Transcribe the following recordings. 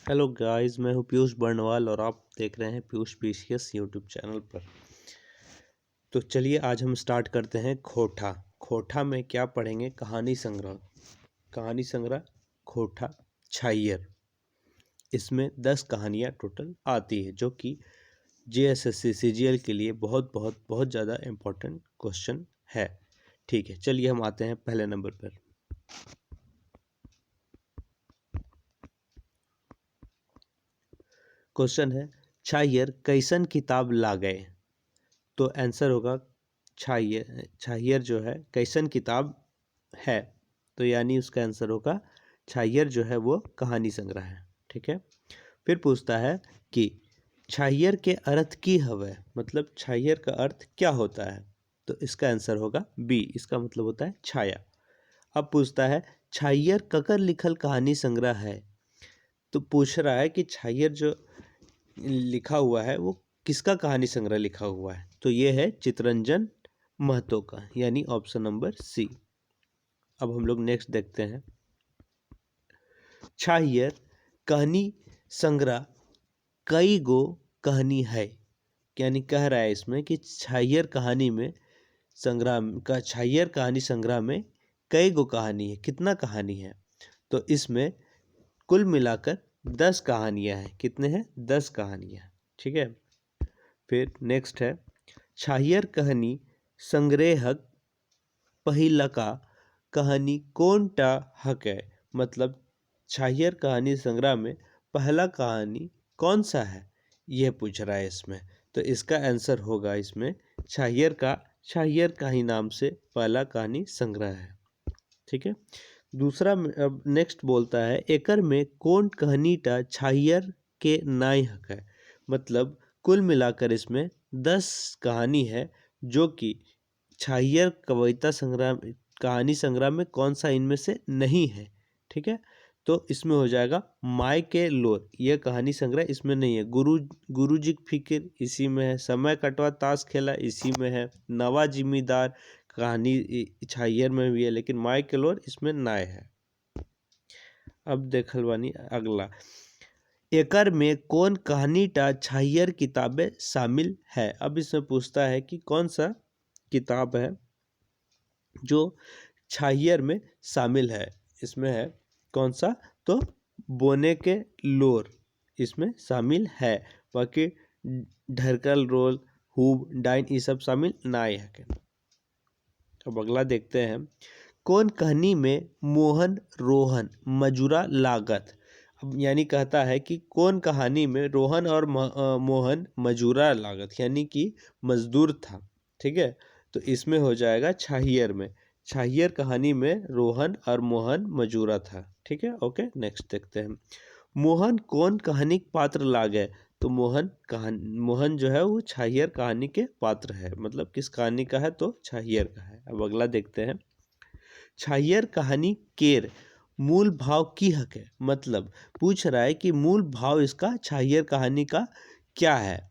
Hello guys, मैं हूं पीयूष बर्नवाल और आप देख रहे हैं पीयूष पीसीएस यूट्यूब चैनल पर। तो चलिए आज हम स्टार्ट करते हैं खोटा। खोटा में क्या पढ़ेंगे? कहानी संग्रह खोटा छाइयर। इसमें 10 कहानियाँ टोटल आती है जो कि जेएसएससी सीजीएल के लिए बहुत बहुत बहुत ज़्यादा इम्पोर्टेंट क्वेश्चन है। ठीक है, चलिए हम आते हैं पहले नंबर पर। क्वेश्चन है, छाइयर कैसन किताब ला गए? तो आंसर होगा छाइयर जो है कैसन किताब है, तो यानी उसका आंसर होगा छाइयर जो है वो कहानी संग्रह है। ठीक है, फिर पूछता है कि छाइयर के अर्थ की हवे, मतलब छाइयर का अर्थ क्या होता है? तो इसका आंसर होगा बी, इसका मतलब होता है छाया। अब पूछता है छाइयर ककर लिखल कहानी संग्रह है। तो पूछ रहा है कि छाइयर जो लिखा हुआ है वो किसका कहानी संग्रह लिखा हुआ है? तो ये है चितरंजन महतो का, यानी ऑप्शन नंबर सी। अब हम लोग नेक्स्ट देखते हैं, छाइयर कहानी संग्रह कई गो कहानी है, यानी कह रहा है इसमें कि छाइयर कहानी संग्रह में कई गो कहानी है, कितना कहानी है? तो इसमें कुल मिलाकर 10 कहानियां हैं। कितने हैं? 10 कहानियां। ठीक है, फिर नेक्स्ट है, छाइयर कहानी संग्रहक पहिलका कहानी कौन टा हक है? मतलब छाइयर कहानी संग्रह में पहला कहानी कौन सा है, यह पूछ रहा है इसमें। तो इसका आंसर होगा इसमें छाइयर का ही नाम से पहला कहानी संग्रह है। ठीक है, दूसरा अब नेक्स्ट बोलता है एकर में कौन कहानी टा छाइयर के नाई हक है? मतलब कुल मिलाकर इसमें 10 कहानी है जो कि छाइयर कहानी संग्रह में कौन सा इनमें से नहीं है। ठीक है, तो इसमें हो जाएगा माय के लोर, यह कहानी संग्रह इसमें नहीं है। गुरुजी की फिक्र इसी में है। समय कटवा ताश खेला इसी में है। नवा जिम्मेदार कहानी छाइयर में भी है, लेकिन माय के लोर इसमें नाय है। अब देखल बानी अगला, एकर में कौन कहानी टा छाइयर किताबें शामिल है? अब इसमें पूछता है कि कौन सा किताब है जो छाइयर में शामिल है। इसमें है कौन सा? तो बोने के लोर इसमें शामिल है, बाकी ढरकल रोल हुब डाइन ये सब शामिल ना है। अब अगला देखते हैं, कौन कहानी में मोहन रोहन मजूरा लागत? अब यानी कहता है कि कौन कहानी में रोहन और मोहन मजूरा लागत, यानी कि मजदूर था। ठीक है, तो इसमें हो जाएगा छाहियर में। छाहियर कहानी में रोहन और मोहन मजूरा था। ठीक है, ओके नेक्स्ट देखते हैं, मोहन कौन कहानी के पात्र लागे? तो मोहन जो है वो छाहियर कहानी के पात्र है। मतलब किस कहानी का है? तो छाहियर का है। अब अगला देखते हैं, छाहियर कहानी केर मूल भाव की हक है? मतलब पूछ रहा है कि मूल भाव इसका छाहियर कहानी का क्या है?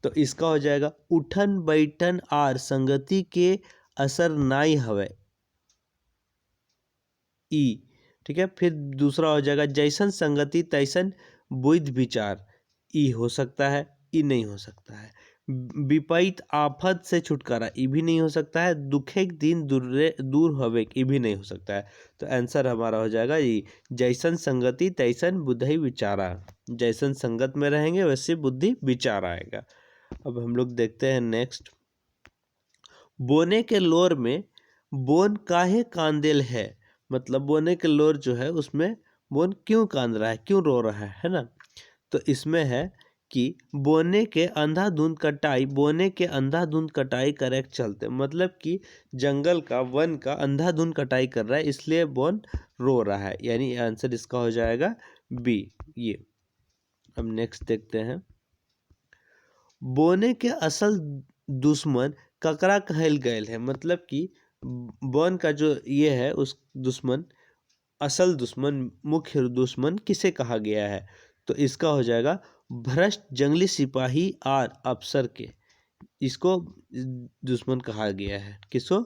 तो इसका हो जाएगा उठन बैठन आर संगति के असर नाई हवे ई। ठीक है, फिर दूसरा हो जाएगा जैसन संगति तैसन बुद्ध विचार, ई हो सकता है, ई नहीं हो सकता है। विपरीत आफत से छुटकारा, ई भी नहीं हो सकता है। दुखे दिन दूर हवे, ई भी नहीं हो सकता है। तो आंसर हमारा हो जाएगा ई, जैसन संगति तैसन बुद्धि विचारा। जैसन संगत में रहेंगे वैसे बुद्धि विचार आएगा। अब हम लोग देखते हैं नेक्स्ट, बोने के लोर में बोन काहे कांदेल है? मतलब बोने के लोर जो है उसमें बोन क्यों कांद रहा है, क्यों रो रहा है ना? तो इसमें है कि बोने के अंधाधुंध कटाई करे के चलते, मतलब कि जंगल का वन का अंधाधुंध कटाई कर रहा है इसलिए बोन रो रहा है, यानी आंसर इसका हो जाएगा बी ये। अब नेक्स्ट देखते हैं, बोने के असल दुश्मन ककरा कहल गयल है? मतलब कि बोन का जो ये है उस दुश्मन, असल दुश्मन, मुख्य दुश्मन किसे कहा गया है? तो इसका हो जाएगा भ्रष्ट जंगली सिपाही और अफसर के, इसको दुश्मन कहा गया है। किसको?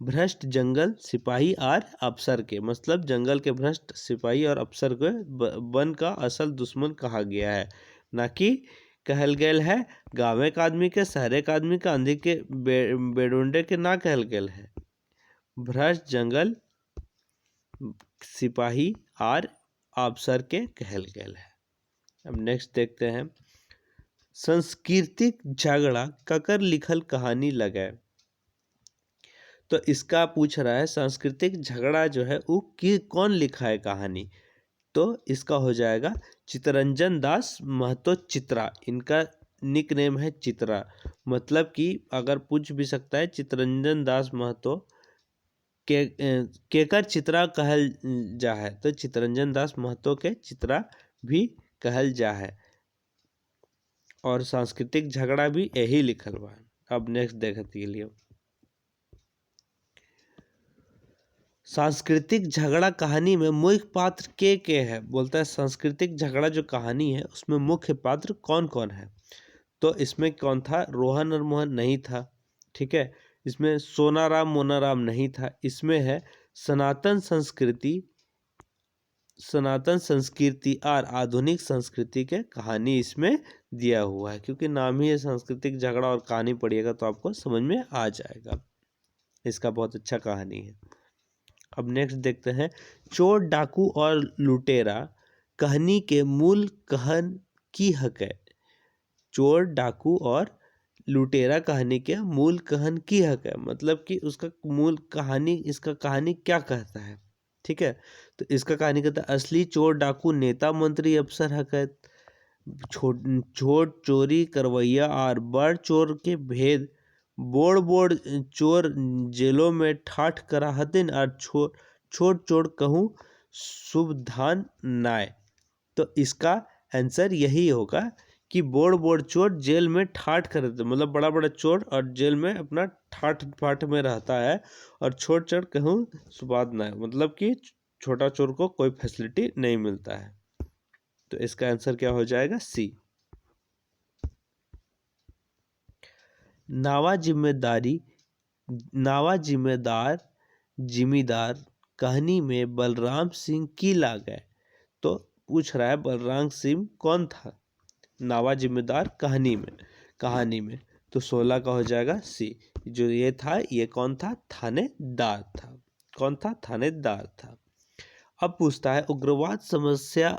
भ्रष्ट जंगल सिपाही और अफसर के, मतलब जंगल के भ्रष्ट सिपाही और अफसर को वन का असल दुश्मन कहा गया है, ना कि कहल गेल है गाँव के आदमी के, शहर के आदमी के, आंधी के बेडोंडे के ना कहल गेल है। भ्रष्ट जंगल सिपाही और अफसर के कहल गेल है। अब नेक्स्ट देखते हैं, सांस्कृतिक झगड़ा ककर लिखल कहानी लगे। तो इसका पूछ रहा है सांस्कृतिक झगड़ा जो है वो कौन लिखा है कहानी। तो इसका हो जाएगा चितरंजन दास महतो चित्रा, इनका निक नेम है चित्रा, मतलब कि अगर पूछ भी सकता है चितरंजन दास महतो केकर चित्रा कहल जा है, तो चितरंजन दास महतो के चित्रा भी कहल जा है, और सांस्कृतिक झगड़ा भी यही लिखल बा। अब नेक्स्ट देखते लिए, सांस्कृतिक झगड़ा कहानी में मुख्य पात्र के है, बोलता है सांस्कृतिक झगड़ा जो कहानी है उसमें मुख्य पात्र कौन कौन है। तो इसमें कौन था, रोहन और मोहन नहीं था, ठीक है। इसमें सोनाराम मोनाराम नहीं था। इसमें है सनातन संस्कृति और आधुनिक संस्कृति के कहानी इसमें दिया हुआ है, क्योंकि नाम ही है सांस्कृतिक झगड़ा और कहानी पढ़िएगा तो आपको समझ में आ जाएगा। इसका बहुत अच्छा कहानी है। अब नेक्स्ट देखते हैं, चोर डाकू और लुटेरा कहानी के मूल कहन की हक है। चोर डाकू और लुटेरा कहानी के मूल कहन की हक है, मतलब कि उसका मूल कहानी, इसका कहानी क्या कहता है, ठीक है। तो इसका कहानी कहता है, असली चोर डाकू नेता मंत्री अफसर हक है। छोट चोरी करवैया और बड़ चोर के भेद बोड़ बोड़ चोर जेलों में ठाठ करा हतिन, और छोट चोर कहूँ शुभ धान नाय। तो इसका आंसर यही होगा कि बोड़ बोड़ चोर जेल में ठाठ करते, मतलब बड़ा बड़ा चोर और जेल में अपना ठाठ फाठ में रहता है, और छोट चोर कहूँ सुबाद नाय, मतलब कि छोटा चोर को कोई फैसिलिटी नहीं मिलता है। तो इसका आंसर क्या हो जाएगा, सी। नावा जिम्मेदार कहानी में बलराम सिंह की लागे। तो पूछ रहा है बलराम सिंह कौन था नावा जिम्मेदार कहानी में। तो 16 का हो जाएगा सी। जो ये था ये कौन था, थानेदार था। कौन था, थानेदार था। अब पूछता है उग्रवाद समस्या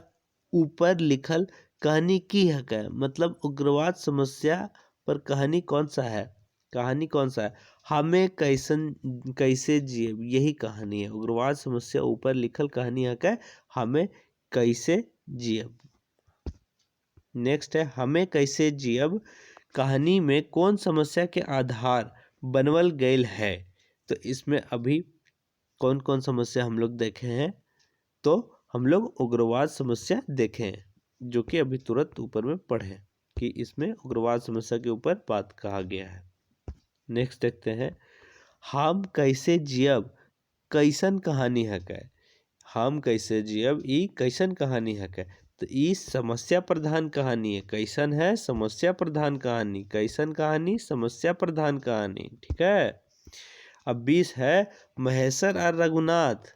ऊपर लिखल कहानी की हक है, मतलब उग्रवाद समस्या पर कहानी कौन सा है, हमें कैसे जिए, यही कहानी है। उग्रवाद समस्या ऊपर लिखल कहानी हक है, हमें कैसे जियब। नेक्स्ट है, हमें कैसे जियब कहानी में कौन समस्या के आधार बनवल गईल है। तो इसमें अभी कौन कौन समस्या हम लोग देखे हैं, तो हम लोग उग्रवाद समस्या देखे हैं, जो कि अभी तुरंत ऊपर में पढ़े कि इसमें उग्रवाद समस्या के ऊपर बात कहा गया है। नेक्स्ट देखते हैं, हम कैसे जियब कैसन कहानी है। हम कैसे जियब ई कैसन कहानी है। तो ई समस्या प्रधान कहानी है। कैसन है, समस्या प्रधान कहानी। कैसन कहानी, समस्या प्रधान कहानी, ठीक है। अब 20 है, महेश्वर और रघुनाथ।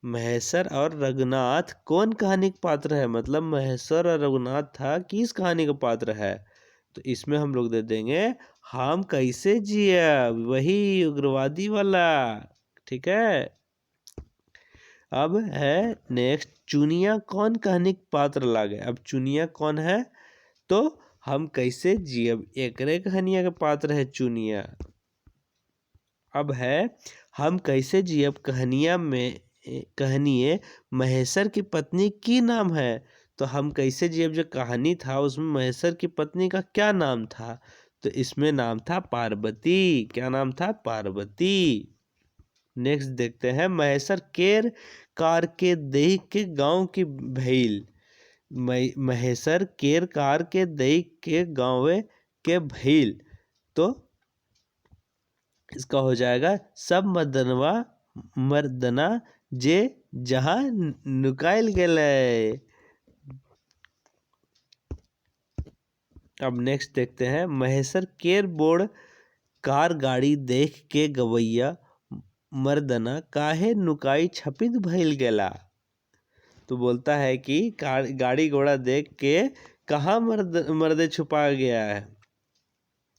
महेश्वर और रघुनाथ कौन कहानी का पात्र है, मतलब महेश्वर और रघुनाथ था किस कहानी का पात्र है। तो इसमें हम लोग दे देंगे हम कैसे जिए, वही उग्रवादी वाला, ठीक है। अब है नेक्स्ट, चुनिया कौन कहानी का पात्र लागे। अब चुनिया कौन है, तो हम कैसे जियब एकरे कहानिया के पात्र है चुनिया। अब है हम कैसे जियब कहानिए महेश्वर की पत्नी की नाम है। तो हम कैसे जियब जो कहानी था उसमें महेश्वर की पत्नी का क्या नाम था, तो इसमें नाम था पार्वती। क्या नाम था, पार्वती। नेक्स्ट देखते हैं, महेश्वर केर कार के देह के गांव की भैल। महेश्वर केर कार के देह के गाँव के भैल। तो इसका हो जाएगा सब मर्दना जे जहां नुकाइल गेले। अब नेक्स्ट देखते हैं, महेश्वर केर बोर्ड कार गाड़ी देख के गवैया मर्दना काहे नुकाई छपित भइल गेला। तो बोलता है कि गाड़ी घोड़ा देख के कहाँ मर्दे छुपा गया है,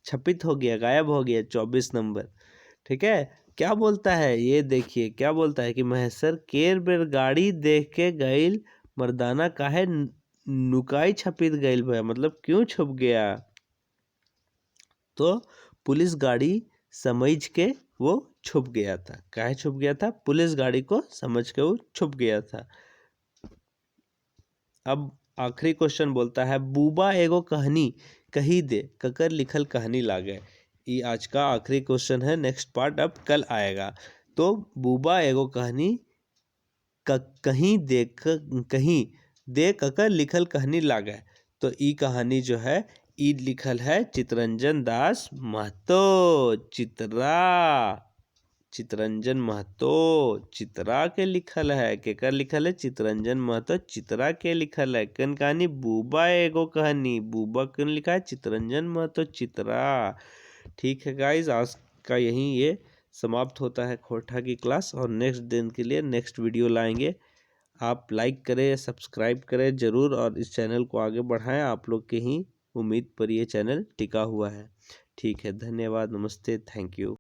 छपित हो गया, गायब हो गया। 24 नंबर। ठीक है, क्या बोलता है ये देखिए, क्या बोलता है कि महेश्वर केर बेर गाड़ी देख के गईल, मर्दाना काहे नुकाई छपित गईल भैया, मतलब क्यों छुप गया। तो पुलिस गाड़ी समझ के वो छुप गया था। काहे छुप गया था, पुलिस गाड़ी को समझ के वो छुप गया था। अब आखिरी क्वेश्चन बोलता है बूबा एगो कहानी कही दे, ककर लिखल कहानी लागे। ये आज का आखिरी क्वेश्चन है, नेक्स्ट पार्ट अब कल आएगा। तो बूबा एगो कहानी कहीं दे ककर लिखल कहानी लागे। तो ई कहानी जो है ई लिखल है चितरंजन दास महतो, चितरंजन महतो चित्रा के लिखल है। केकर लिखल है, चितरंजन महतो चित्रा के लिखल है। कन कहानी, बूबा एगो कहानी, बूबा कन लिखा है, चितरंजन महतो चित्रा। ठीक है गाइज, आज का यहीं ये समाप्त होता है खोरठा की क्लास, और नेक्स्ट दिन के लिए नेक्स्ट वीडियो लाएंगे। आप लाइक करें, सब्सक्राइब करें ज़रूर, और इस चैनल को आगे बढ़ाएं। आप लोग के ही उम्मीद पर ये चैनल टिका हुआ है। ठीक है, धन्यवाद, नमस्ते, थैंक यू।